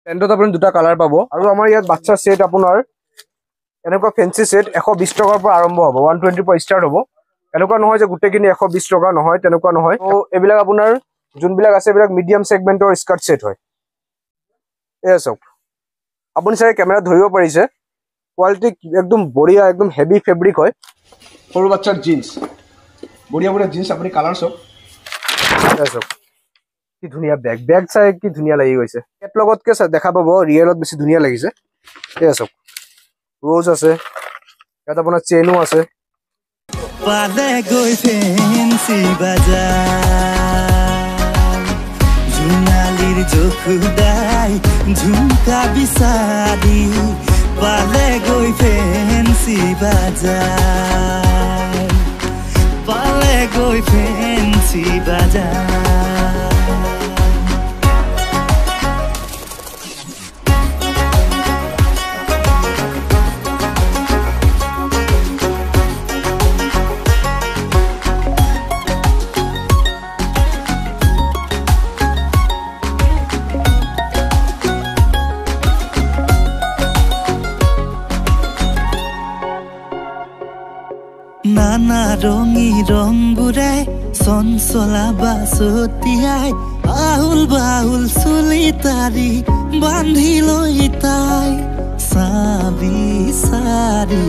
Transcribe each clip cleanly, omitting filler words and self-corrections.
পেণ্টত আপুনি দুটা কালাৰ পাব আৰু আমাৰ ইয়াত বাচ্চা সেট আপোনাৰ এনেকুৱা ফেন্সি সেট 120 টকাৰ পৰা আৰম্ভ হ'ব 120 পৰা ষ্টাৰ্ট হ'ব এনেকুৱা নহয় যে গোটেইখিনি 120 টকা নহয় তেনেকুৱা নহয় তো এইবিলাক আপোনাৰ যোনবিলাক আছে এইবিলাক মিডিয়াম সেগমেন্টৰ স্কাৰ্ট সেট হয় এয়া চাওক আপুনি চাই কেমেৰা ধৰিব পাৰিছে কোৱালিটি একদম বঢ়িয়া একদম হেভি ফেব্ৰিক হয় সৰু বাচ্চাৰ জিন্স বঢ়িয়া বঢ়িয়া জিন্স আপুনি কালাৰ চাওক এয়া চাওক কি ধুনীয়া বেগ চাই কি ধুনীয়া লাগি গৈছে কেটলগতকে দেখা পাব ৰিয়েলত বেছি ধুনীয়া লাগিছে এয়া চাওক रोज আছে ইয়াত আপোনাৰ চেইনো আছে পালে গৈ ফেন্সি বাজাৰ জুনালিৰ জখুদাই ঝুমকা বিচাৰি পালে গৈ ফেন্সি বাজাৰ পালে গৈ ফেন্সি বাজাৰ নানা ৰঙী ৰংবোৰে চঞ্চলা বাছতিয়াই আহুল বাহুল চুলি তাৰি বান্ধি লৈ তাই চাবি চাৰি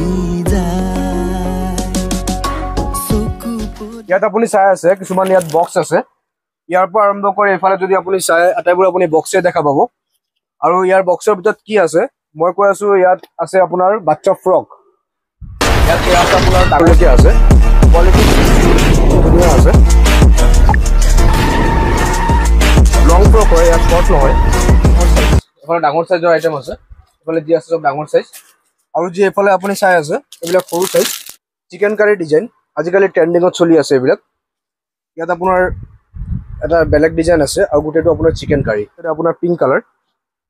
যায় ইয়াত আপুনি চাই আছে কিছুমান ইয়াত বক্স আছে ইয়াৰ পৰা আৰম্ভ কৰি এফালে যদি আপুনি চাই আটাইবোৰ আপুনি বক্সে দেখা পাব আৰু ইয়াৰ বক্সৰ ভিতৰত কি আছে মই কৈ আছো ইয়াত আছে আপোনাৰ বাচ্চা ফ্ৰক ইয়াত আপোনাৰ ডাঙৰকে আছে কোৱালিটি ধুনীয়া আছে লং ফ্ৰক হয় ইয়াত শৰ্ট নহয় এফালে ডাঙৰ সাইজৰ আইটেম আছে এফালে যি আছে সব ডাঙৰ সাইজ আৰু যি এফালে আপুনি চাই আছে এইবিলাক সৰু সাইজ চিকেন কাৰী ডিজাইন আজিকালি ট্ৰেন্ডিঙত চলি আছে এইবিলাক ইয়াত আপোনাৰ এটা বেলেগ ডিজাইন আছে আৰু গোটেইটো আপোনাৰ চিকেন কাৰী এটা আপোনাৰ পিংক কালাৰ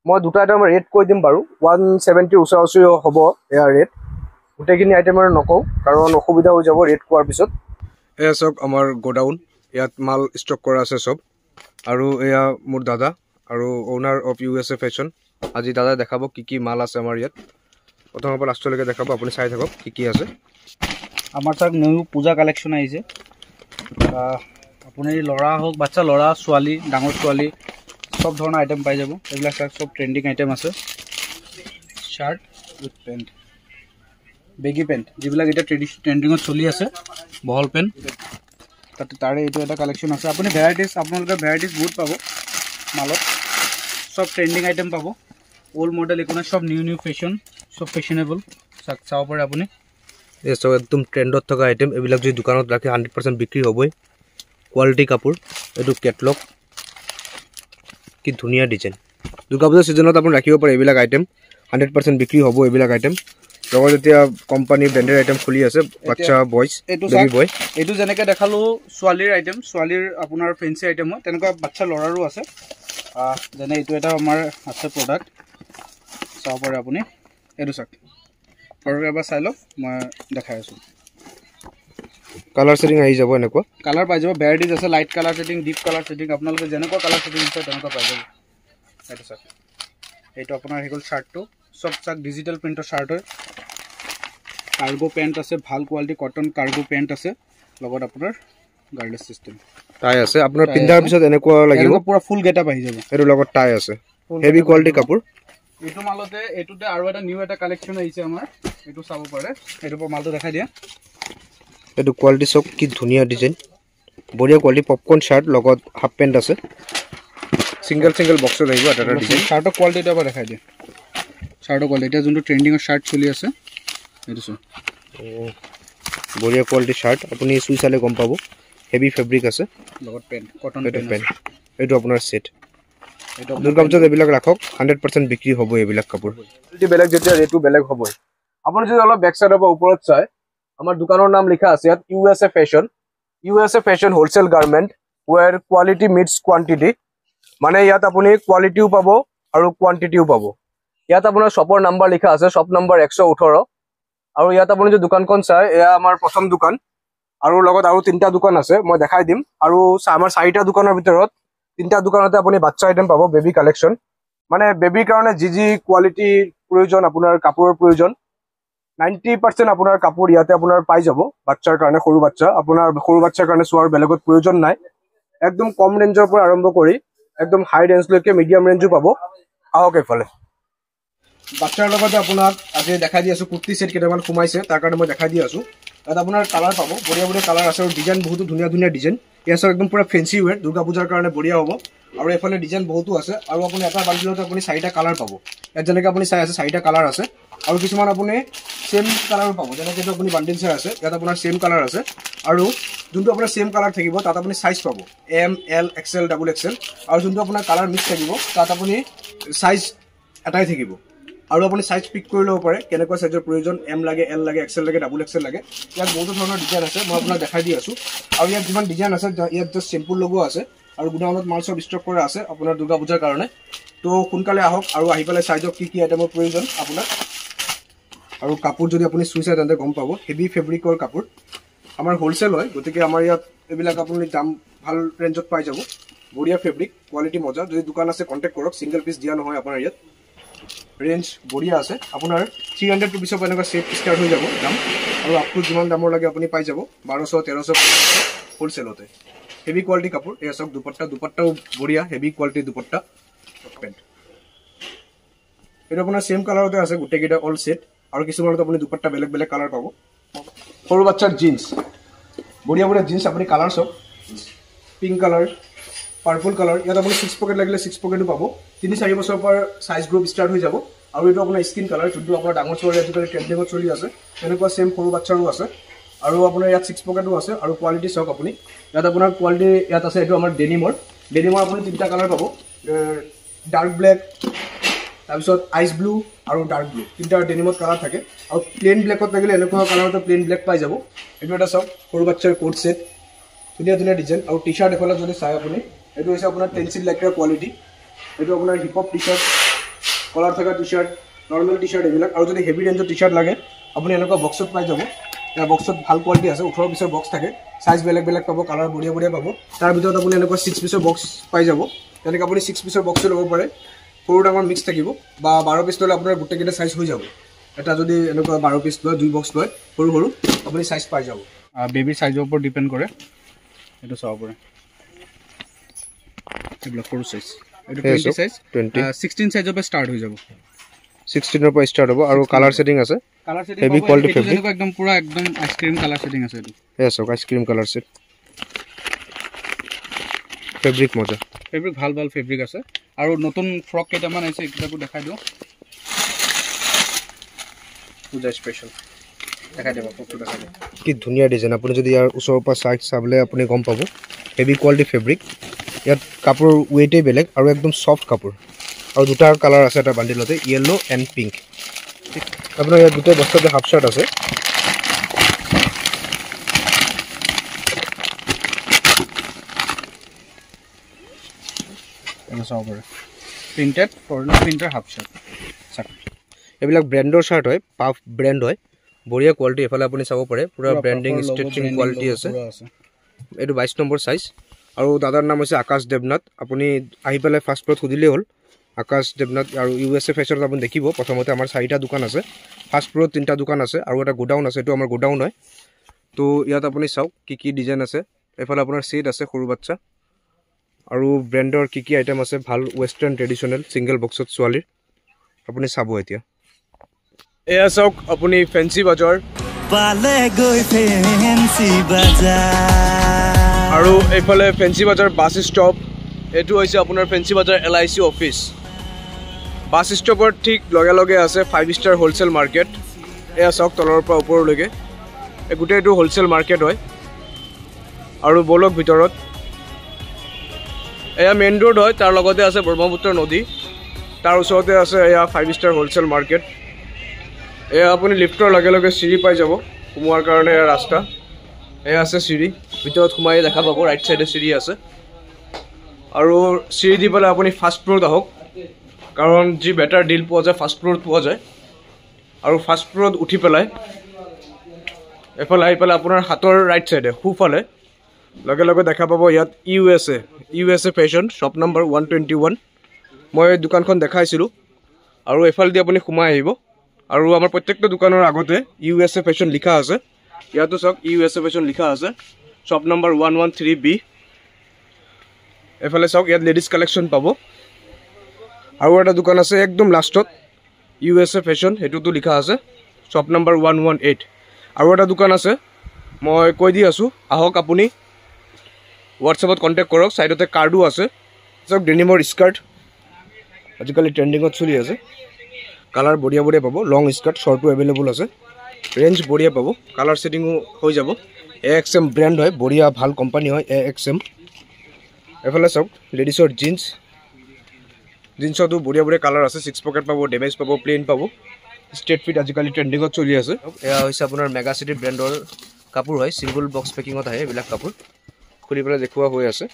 মই দুটা আইটেম ৰেট কৈ দিম বাৰু 170 ওচৰা-ওচৰি হ'ব এয়া ৰেট গোটেইখিনি আইটেম আৰু নকওঁ কাৰণ অসুবিধা হৈ যাব ৰেট কোৱাৰ পিছত এয়া চাওক আমাৰ গোডাউন ইয়াত মাল ষ্টক কৰা আছে সব আৰু এয়া মোৰ দাদা আৰু ওনাৰ অফ USA ফেশ্বন আজি দাদা দেখাব কি মাল আছে আমাৰ ইয়াত প্ৰথমৰ পৰা লাষ্টলৈকে দেখাব আপুনি চাই থাকক কি আছে আমাৰ তাত নিউ পূজা কালেকশ্যন আহিছে আপুনি ল'ৰা হওক বাচ্চা ল'ৰা ছোৱালী ডাঙৰ ছোৱালী সব ধৰণৰ আইটেম পাই যাব এইবিলাক সব ট্ৰেন্ডিং আইটেম আছে shirt with pant baggy pant যিবিলাক এটা ট্ৰেন্ডিঙত চলি আছে বহল পেণ্ট তাতে তাৰে এইটো এটা কালেকশ্যন আছে আপুনি আপোনালোকে ভেৰাইটিজ বহুত পাব মালত সব ট্ৰেন্ডিং আইটেম পাব ওল্ড মডেল একো নাই সব নিউ ফেশ্বন সব ফেশ্বনেবল চাব পাৰে আপুনি এই সব একদম ট্ৰেন্ডত থকা আইটেম এইবিলাক যদি দোকানত ৰাখে 100% বিক্ৰী হ'বই কোৱালিটি কাপোৰ এইটো কেটলগ কি ধুনীয়া ডিজাইন দুৰ্গা পূজা সিজনত আপুনি ৰাখিব পাৰে এইবিলাক আইটেম 100% বিক্ৰী হ'ব এইবিলাক আইটেম লগত এতিয়া কোম্পানী ব্ৰেন্ডেড আইটেম খুলি আছে বাচ্চা বয়জ বেবি বয় এইটো যেনেকৈ দেখালো ছোৱালীৰ আইটেম ছোৱালীৰ আপোনাৰ ফেন্সি আইটেম হয় তেনেকুৱা বাচ্চা ল'ৰাৰো আছে যেনে এইটো এটা আমাৰ আছে প্ৰডাক্ট চাব পাৰে আপুনি এইটো চাওক আৰু এবাৰ চাই লওক মই দেখাই আছোঁ কালাৰ সেটিং আহি যাব এনেকুৱা কালাৰ পাই যাব ভেৰাইটিজ আছে light colour setting deep colour setting আপোনালোকে যেনেকুৱা কালাৰ সেটিং আছে তেনেকুৱা পাই যাব এইটো চাওক এইটো আপোনাৰ হৈ গ'ল শাৰ্টটো সব চাক ডিজিটেল প্ৰিণ্টৰ শাৰ্ট হয় কাৰ্গো পেণ্ট আছে ভাল কোৱালিটি কটন কাৰ্গো পেণ্ট আছে লগত আপোনাৰ গাৰ্ডলেছ সিস্টেম টাই আছে আপোনাৰ পিন্ধাৰ পিছত এনেকুৱা লাগিব পুৰা ফুল গেটআপ আহি যাব এৰ লগত টাই আছে হেভি কোৱালিটি কাপোৰ এইটো মালতে এইটোতে আৰু এটা নিউ এটা কালেকশ্যন আহিছে আমাৰ এইটো চাব পাৰে এইটো মালটো দেখাই দিয়া এইটো কোৱালিটি সব কি ধুনীয়া ডিজাইন বঢ়িয়া কোৱালিটি পপকৰ্ন শাৰ্ট লগত হাফ পেণ্ট আছে সিঙ্গল বক্সত আহিব এটা ডিজাইন শাৰ্টৰ কোৱালিটিটো এবাৰ দেখাই দিয়া শাৰ্টৰ কোৱালিটি এটা যোনটো ট্ৰেন্ডিঙৰ শাৰ্ট চলি আছে এইটো চাওক বঢ়িয়া কোৱালিটি শাৰ্ট আপুনি চুই চালে গম পাব হেভি ফেব্ৰিক আছে লগত পেণ্ট কটন পেণ্ট এইটো আপোনাৰ সেট এইটো দুৰ্গা পূজাত এইবিলাক ৰাখক 100% বিক্ৰী হ'ব এইবিলাক কাপোৰ কোৱালিটি বেলেগ যেতিয়া ৰেটটো বেলেগ হ'বই আপুনি যদি অলপ বেক সাইডৰ পৰা ওপৰত চাই আমাৰ দোকানৰ নাম লিখা আছে ইয়াত USA fashion wholesale garment wear quality meets quantity মানে ইয়াত আপুনি কোৱালিটিও পাব আৰু কোৱান্টিটিও পাব ইয়াত আপোনাৰ শ্বপৰ নাম্বাৰ লিখা আছে শ্বপ নাম্বাৰ 118 আৰু ইয়াত আপুনি যে দোকানখন চাই এয়া আমাৰ প্ৰথম দোকান আৰু লগত আৰু তিনটা দোকান আছে মই দেখাই দিম আৰু আমাৰ চাৰিটা দোকানৰ ভিতৰত তিনটা দোকানতে আপুনি বাচ্চা আইটেম পাব বেবি কালেকশ্যন মানে বেবিৰ কাৰণে যি কোৱালিটিৰ প্ৰয়োজন আপোনাৰ কাপোৰৰ প্ৰয়োজন 90% আপোনাৰ কাপোৰ ইয়াতে আপোনাৰ পাই যাব বাচ্চাৰ কাৰণে সৰু বাচ্চা আপোনাৰ সৰু বাচ্চাৰ কাৰণে চোৱাৰ বেলেগত প্ৰয়োজন নাই একদম কম ৰেঞ্জৰ পৰা আৰম্ভ কৰি একদম হাই ৰেঞ্জলৈকে মিডিয়াম ৰেঞ্জো পাব আহক এইফালে বাচ্চাৰ লগতে আপোনাক আজি দেখাই দি আছো কুৰ্তি সেট কেইটামান সোমাইছে তাৰ কাৰণে মই দেখাই দি আছো তাত আপোনাৰ কালাৰ পাব বঢ়িয়া কালাৰ আছে আৰু ডিজাইন বহুতো ধুনীয়া ডিজাইন ইয়াৰ সব একদম পুৰা ফেন্সি ৱেৰ দুৰ্গা পূজাৰ কাৰণে বঢ়িয়া হ'ব আৰু এফালে ডিজাইন বহুতো আছে আৰু আপুনি এটা বান্ডিলতে আপুনি 4টা কালাৰ পাব ইয়াত যেনেকৈ আপুনি চাই আছে 4টা কালাৰ আছে আৰু কিছুমান আপুনি সেম কালাৰ পাব যেনেকৈ আপুনি বান্ডিল চাই আছে ইয়াত আপোনাৰ সেম কালাৰ আছে আৰু যোনটো আপোনাৰ সেম কালাৰ থাকিব তাত আপুনি সাইজ পাব M L XL double XL আৰু যোনটো আপোনাৰ কালাৰ মিক্স থাকিব তাত আপুনি সাইজ এটাই থাকিব আৰু আপুনি সাইজ পিক কৰি ল'ব পাৰে কেনেকুৱা সাইজৰ প্ৰয়োজন এম লাগে এল লাগে এক্সএল লাগে ডাবল এক্সএল লাগে ইয়াত বহুত ধৰণৰ ডিজাইন আছে মই আপোনাক দেখাই দি আছো আৰু ইয়াত যিমান ডিজাইন আছে ইয়াত জাষ্ট চিম্পল লগোৱা আছে আৰু গুডাউনত মাল সব ষ্টক কৰা আছে আপোনাৰ দুৰ্গা পূজাৰ কাৰণে তো সোনকালে আহক আৰু আহি পেলাই সাইজক কি আইটেমৰ প্ৰয়োজন আপোনাৰ আৰু কাপোৰ যদি আপুনি চুইছে তেন্তে গম পাব হেভি ফেব্ৰিকৰ কাপোৰ আমাৰ হোলসেল হয় গতিকে আমাৰ ইয়াত এইবিলাক আপুনি দাম ভাল ৰেঞ্জত পাই যাব বঢ়িয়া ফেব্ৰিক কোৱালিটি মজা যদি দোকান আছে কন্টেক্ট কৰক সিঙ্গেল পিস দিয়া নহয় আপোনাৰ ইয়াত ৰেঞ্জ বঢ়িয়া আছে আপোনাৰ 300 रुपीसৰ পৰা এনেকুৱা সেট ষ্টাৰ্ট হৈ যাব দাম আৰু আপটো যিমান দামৰ লাগে আপুনি পাই যাব 1200 1300 হোলসেলতে হেভি কোৱালিটি কাপোৰ এই সব দুপট্টাও বঢ়িয়া হেভি কোৱালিটি দুপট্টা পেন্ট এটা আপোনাৰ সেম কালাৰতে আছে গুটে কেইটা অল সেট আৰু কিছুমানত আপুনি দুপট্টা বেলেগ কালাৰ পাব সৰু বাচ্চাৰ জিন্স বঢ়িয়া জিন্স আপুনি কালাৰ সব পিংক কালাৰ পাৰ্পল কালাৰ ইয়াত আপুনি 6 পকেট লাগিলে 6 পকেটো পাব 3-4 বছৰৰ পৰা সাইজ গ্ৰুপ ষ্টাৰ্ট হৈ যাব আৰু এটা আপোনাৰ স্কিন কালাৰ যোনটো আপোনাৰ ডাঙৰ ছোৱালী আজিকালি ট্ৰেন্ডিঙত চলি আছে তেনেকুৱা সেম সৰু বাচ্চাৰো আছে আৰু আপোনাৰ ইয়াত 6 পকেটো আছে আৰু কোৱালিটি সব আপুনি ইয়াত আপোনাৰ কোৱালিটি ইয়াত আছে এটো আমাৰ ডেনিমৰ আপুনি তিনটা কালাৰ পাব ডাৰ্ক ব্লেক তাৰপিছত আইস ব্লু আৰু ডাৰ্ক ব্লু তিনটা ডেনিমত কালাৰ থাকে আৰু প্লেন ব্লেকত লাগিলে এনেকুৱা কালাৰতে প্লেন ব্লেক পাই যাব এটো এটা সব সৰু বাচ্চাৰ কোট সেট ধুনীয়া ডিজাইন আৰু টি-শাৰ্ট এফালে যদি চাই আপুনি এটো হৈছে আপোনাৰ টেনসিল লাইকৰ কোৱালিটি এটো আপোনাৰ হিপ হপ টি-শাৰ্ট কলাৰ থকা টি-শাৰ্ট নৰ্মেল টি-শাৰ্ট এইবিলাক আৰু যদি হেভি ৰেঞ্জৰ টি-শাৰ্ট লাগে আপুনি এনেকুৱা বক্সত পাই যাব এই বক্সত ভাল কোৱালিটি আছে 18 পিছৰ বক্স থাকে সাইজ বেলেগ পাব কালাৰ বঢ়িয়া পাব তাৰ ভিতৰত আপুনি এনেকুৱা 6 পিছৰ বক্স পাই যাব তেনেকৈ আপুনি 6 পিছৰ বক্স ল'ব পাৰে সৰু ডাঙৰ মিক্স থাকিব বা 12 পিছ ল'লে আপোনাৰ গুটে কেইটা সাইজ হৈ যাব এটা যদি এনেকুৱা 12 পিছ লয় 2 বক্স লয় সৰু আপুনি সাইজ পাই যাব বেবি সাইজৰ ওপৰত ডিপেন্ড কৰে এটো চাব পাৰে এগুলো ফোৰ সাইজ এটো 20 সাইজ 16 সাইজৰ পৰা স্টাৰ্ট হৈ যাব 16 ৰ পৰা স্টাৰ্ট হ'ব আৰু কালাৰ সেটিং আছে হেভি কোৱালিটি ফেব্ৰিক একদম পুৰা একদম আইসক্ৰিম কালাৰ সেটিং আছে এটো এস আইসক্ৰিম কালাৰ সেট ফেব্ৰিক মজা ফেব্ৰিক ভাল ফেব্ৰিক আছে আৰু নতুন ফ্ৰক কেইটামান আছে এটাকো দেখাই দিও পূজা স্পেশাল দেখাই দেব ফটো দেখাই দিও কি ধুনীয়া ডিজাইন আপুনি যদি ইয়াৰ ওচৰৰ পৰা চাবলে আপুনি গম পাব হেভি কোৱালিটি ফেব্ৰিক ইয়াত কাপোৰ ওয়েটে বেলেগ আৰু একদম সফট কাপোৰ আৰু দুটা কালাৰ আছে এটা বান্ডিলতে ইয়েলো এন্ড পিংক আপোনাৰ ইয়াত দুটা বস্তাতে হাফ শাৰ্ট আছে printed foreigner printer half shirt এইবিলাক ব্ৰ্যান্ডৰ শাৰ্ট হয় পাফ ব্ৰ্যান্ড হয় বঢ়িয়া কোৱালিটি এফালে আপুনি চাব পাৰে পুৰা ব্ৰ্যান্ডিং ষ্টিচিং কোৱালিটি আছে এটো 22 নম্বৰ সাইজ আৰু দাদাৰ নাম হৈছে আকাশ দেৱনাথ আপুনি আহি পেলাই ফাৰ্ষ্ট ফ্লোৰত খুদিলে হ'ল আকাশ দেৱনাথ আৰু ইউএসএ ফেশ্বনত আপুনি দেখিব প্ৰথমতে আমাৰ 4টা দোকান আছে ফাৰ্ষ্ট ফ্লোৰত 3টা দোকান আছে আৰু এটা গোডাউন আছে এটো আমাৰ গোডাউন হয় তো ইয়াত আপুনি চাওক কি ডিজাইন আছে এফালে আপোনাৰ সেট আছে সৰু বাচ্চা আৰু ব্ৰ্যান্ডৰ কি আইটেম আছে ভাল ওয়েস্টাৰ্ন ট্ৰেডিশনাল সিঙ্গেল বক্সত ছোৱালীৰ আপুনি চাব এতিয়া এয়া চাওক আপুনি ফেন্সি বাজাৰ পালে গৈ ফেন্সি বাজাৰ আৰু এইফালে ফেন্সি বাজাৰ বাস ষ্টপ এটো হৈছে আপোনাৰ ফেন্সি বাজাৰ LIC অফিস বাস ষ্টপৰ ঠিক লগে আছে 5 ষ্টাৰ হোলসেল মাৰ্কেট এয়া চাওক তলৰ পৰা ওপৰলৈকে এই গুটেটো হোলসেল মাৰ্কেট হয় আৰু বলক ভিতৰত এয়া মেইন ৰোড হয় তাৰ লগতে আছে ব্ৰহ্মপুত্ৰ নদী তাৰ ওচৰতে আছে এয়া 5 ষ্টাৰ হোলসেল মাৰ্কেট এয়া আপুনি লিফটৰ লগে সিঁড়ি পাই যাব সোমোৱাৰ কাৰণে ৰাস্তা এয়া আছে সিঁড়ি ভিতৰত সোমাই দেখা পাব ৰাইট সাইডে সিঁড়ি আছে আৰু সিঁড়ি দি পেলাই আপুনি ফাৰ্ষ্ট ফ্লোৰত আহক কাৰণ যি বেটাৰ ডিল পোৱা যায় ফাৰ্ষ্ট ফ্লোৰত পোৱা যায় আৰু ফাৰ্ষ্ট ফ্লোৰত উঠি পেলাই এফালে আহি পেলাই আপোনাৰ হাতৰ ৰাইট সাইডে সোঁফালে লগে দেখা পাব ইয়াত USA ফেশ্বন শ্বপ নম্বৰ 121 মই দোকানখন দেখাইছিলোঁ আৰু এফালেদি আপুনি সোমাই আহিব আৰু আমাৰ প্ৰত্যেকটা দোকানৰ আগতে USA ফেশ্বন লিখা আছে ইয়াতো চাওক USA ফেশ্বন লিখা আছে শ্বপ নম্বৰ 113B এফালে চাওক ইয়াত লেডিজ কালেকশ্যন পাব আৰু এটা দোকান আছে একদম লাষ্টত USA ফেশ্বন হেতুটো লিখা আছে শ্বপ নম্বৰ 118 আৰু এটা দোকান আছে মই কৈ দি আছোঁ আহক আপুনি হোৱাটছএপত কণ্টেক্ট কৰক সাইডতে কাৰ্ডো আছে চাওক ডেনিমৰ স্কাৰ্ট আজিকালি ট্ৰেন্ডিঙত চলি আছে কালাৰ বঢ়িয়া বঢ়িয়া পাব লং স্কাৰ্ট শ্বৰ্টো এভেইলেবল আছে ৰেঞ্জ বঢ়িয়া পাব কালাৰ সেটিংও হৈ যাব AXM ব্ৰেণ্ড হয় বঢ়িয়া ভাল কোম্পানী হয় AXM এফালে চাওক লেডিছৰ জিন্সতো বঢ়িয়া বঢ়িয়া কালাৰ আছে 6 পকেট পাব ডেমেজ পাব প্লেন পাব ষ্ট্ৰেট ফিট আজিকালি ট্ৰেন্ডিঙত চলি আছে এয়া হৈছে আপোনাৰ মেগা চিটি ব্ৰেণ্ডৰ কাপোৰ হয় সিংগল বক্স পেকিঙত আহে এইবিলাক কাপোৰ খুলি পেলাই দেখুওৱা হৈ আছে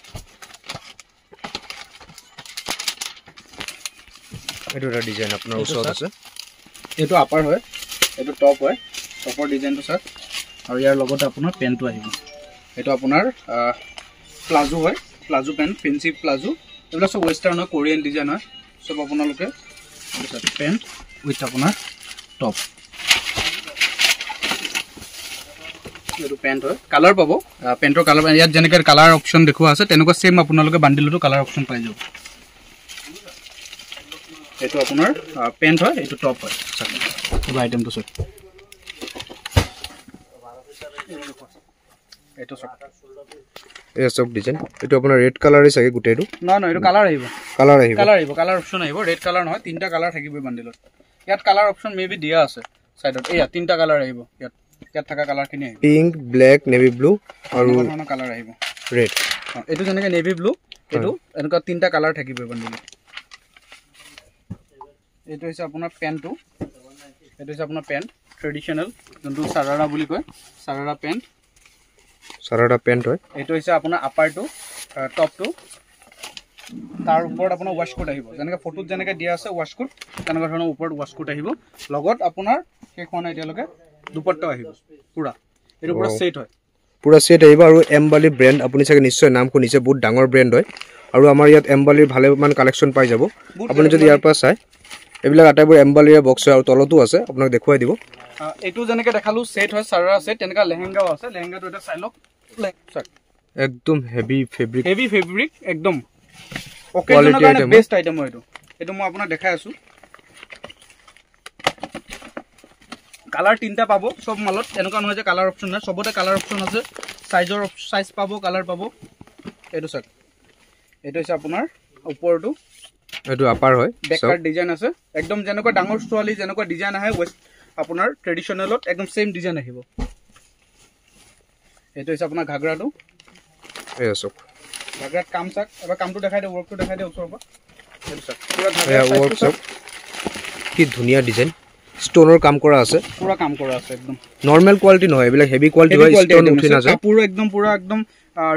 এইটো এটা ডিজাইন আপোনাৰ ওচৰত আছে এইটো আপাৰ হয় এইটো টপ হয় টপৰ ডিজাইনটো চাওক আৰু ইয়াৰ লগতে আপোনাৰ পেণ্টটো আহিব এইটো আপোনাৰ প্লাজো হয় প্লাজো পেণ্ট ফেন্সি প্লাজো এইবিলাক সব ৱেষ্টাৰ্ণ হয় কোৰিয়ান ডিজাইন হয় সব আপোনালোকে পেণ্ট উইথ আপোনাৰ টপ এইটো পেণ্ট হয় কালাৰ পাব পেণ্টৰ কালাৰ ইয়াত যেনেকৈ কালাৰ অপশ্যন দেখুওৱা আছে তেনেকুৱা সেম আপোনালোকে বান্ডিলতো কালাৰ অপশ্যন পাই যাব এইটো আপোনাৰ পেণ্ট হয় এইটো টপ হয় এইটো আইটেমটো চাওক এইটো চাওক এই সব ডিজাইন এইটো আপোনাৰ ৰেড কালাৰে চাগে গুটেটো না না এইটো কালাৰ আহিব কালাৰ অপশ্যন আহিব ৰেড কালাৰ নহয় তিনটা কালাৰ থাকিব বান্ডিলত ইয়াত কালাৰ অপশ্যন মেবি দিয়া আছে সাইডত এয়া তিনটা কালাৰ আহিব ইয়াত থকা কালাৰখিনি আহিব পিংক ব্লেক নেভি ব্লু আৰু ধৰণৰ কালাৰ আহিব ৰেড এইটো যেনেকৈ নেভি ব্লু এইটো এনেকুৱা তিনটা কালাৰ থাকিব বান্ডিলত এইটো হৈছে আপোনাৰ পেণ্টটো এইটো হৈছে আপোনাৰ পেণ্ট ট্ৰেডিশ্যনেল যোনটো চাৰাৰা বুলি কয় চাৰাৰা পেণ্ট হয় এইটো হৈছে আপোনাৰ আপাৰটো টপটো তাৰ ওপৰত আপোনাৰ ৱাছকোট আহিব যেনেকৈ ফটোত যেনেকৈ দিয়া আছে ৱাছকোট তেনেকুৱা ধৰণৰ ওপৰত ৱাছকোট আহিব লগত আপোনাৰ শেষ হোৱা নাই এতিয়ালৈকে দুপট্টাও আহিব পুৰা এইটো পুৰা সেট হয় পুৰা সেট আহিব আৰু এমবালি ব্ৰেণ্ড আপুনি চাগে নিশ্চয় নাম শুনিছে বহুত ডাঙৰ ব্ৰেণ্ড হয় আৰু আমাৰ ইয়াত এমবালিৰ ভালেমান কালেকশ্যন পাই যাব আপুনি যদি ইয়াৰ পৰা চাই এইবিলাক আটাইবোৰ এমবালিৰ বক্স হয় আৰু তলতো আছে আপোনাক দেখুৱাই দিব এইটো যেনেকৈ দেখালো সেট হয় চাৰাৰা সেট তেনেকুৱা লেহেংগাও আছে লেহেংগাটো এটা চাই লওক একদম হেভি ফেব্ৰিক একদম অকেজনৰ কাৰণে বেষ্ট আইটেম হয় এইটো মই আপোনাক দেখাই আছো কালাৰ তিনটা পাব সব মালত এনেকুৱা নহয় যে কালাৰ অপশ্যন নাই সবতে কালাৰ অপশ্যন আছে সাইজ পাব কালাৰ পাব এইটো চাওক এইটো হৈছে আপোনাৰ ওপৰটো এইটো আপাৰ হয় বেকাৰ ডিজাইন আছে একদম যেনেকুৱা ডাঙৰ ছোৱালী যেনেকুৱা ডিজাইন আহে আপোনাৰ ট্ৰেডিশ্যনেলত একদম সেম ডিজাইন আহিব এইটো হৈছে আপোনাৰ ঘাগৰাটো এয়া চাওক ঘাগৰাত কাম চাওক এবাৰ কামটো দেখাই দিওঁ ৱৰ্কটো দেখাই দিওঁ ওচৰৰ পৰা এইটো চাওক পুৰা ৱৰ্ক চাওক কি ধুনীয়া ডিজাইন ষ্টনৰ কাম কৰা আছে পুৰা কাম কৰা আছে একদম নৰ্মেল কোৱালিটি নহয় এইবিলাক হেভি কোৱালিটি হয় ষ্টন উঠি নাযায় কাপোৰ একদম পুৰা একদম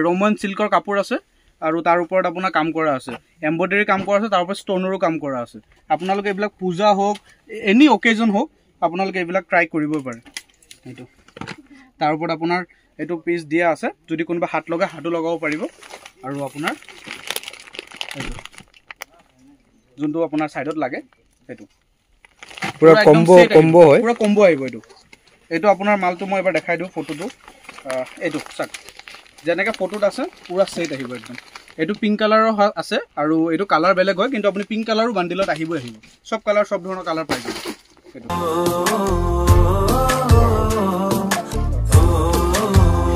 ৰোমান সিল্কৰ কাপোৰ আছে আৰু তাৰ ওপৰত আপোনাৰ কাম কৰা আছে এমব্ৰইডাৰী কাম কৰা আছে তাৰ ওপৰত ষ্টনৰো কাম কৰা আছে আপোনালোকে এইবিলাক পূজা হওক এনি অকেজন হওক আপোনালোকে এইবিলাক ট্ৰাই কৰিব পাৰে এইটো তাৰ ওপৰত আপোনাৰ এইটো পিচ দিয়া আছে যদি কোনোবা হাত লগাই হাতো লগাব পাৰিব আৰু আপোনাৰ এইটো যোনটো আপোনাৰ সাইডত লাগে সেইটো পুৰা কম্বো হয় পুৰা কম্বো আহিব এইটো আপোনাৰ মালটো মই এবাৰ দেখাই দিওঁ ফটোটো এইটো চাওক যেনেকৈ ফটোত আছে পুৰা সেট আহিব একদম এইটো পিংক কালাৰৰ আছে আৰু এইটো কালাৰ বেলেগ হয় কিন্তু আপুনি পিংক কালাৰো বান্ডিলত আহিব সব কালাৰ সব ধৰণৰ কালাৰ পাই যাব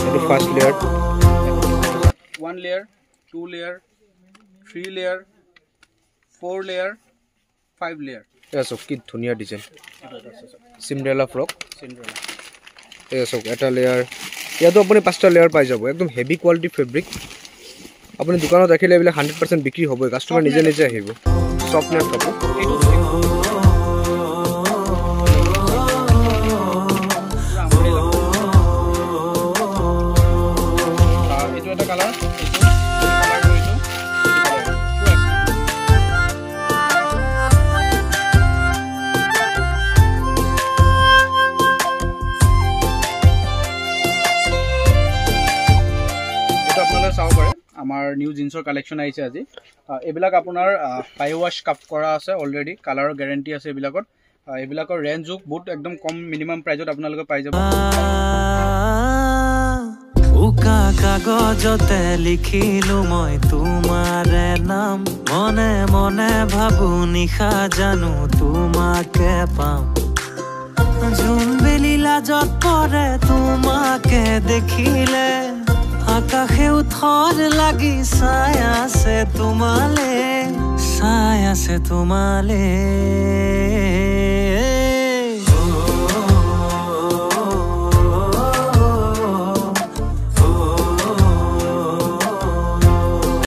এইটো first layer 1 layer 2 layer 3 layer 4 layer 5 layer এয়া চাওক কি ধুনীয়া ডিজাইন চিন্ড্ৰেলা ফ্ৰক এয়া চাওক এটা লেয়াৰ ইয়াতো আপুনি 5টা লেয়াৰ পাই যাব একদম হেভি কোৱালিটি ফেব্ৰিক আপুনি দোকানত ৰাখিলে এইবিলাক 100% বিক্ৰী হ'বই কাষ্টমাৰ নিজে নিজে আহিব চফ্ট নেট কাপোৰ এইটো এটা কালাৰ আমাৰ নিউ জিন্সৰ কালেকশ্যন আহিছে আজি এইবিলাক আপোনাৰ বাই ৱাছ কাপ কৰা আছে অলৰেডি কালাৰৰ গেৰেণ্টি আছে এইবিলাকত এইবিলাকৰ ৰেঞ্জো বহুত একদম কম মিনিমাম প্ৰাইজত আপোনালোকে পাই যাব উকা কাগজতে লিখিলো মই তোমাৰে নাম মনে মনে ভাবো নিশা জানো তোমাকে পাম জোনবেলি লাজত পৰে তোমাকে দেখিলে আকাশে উঠৰ লাগি চাই আছে তোমালে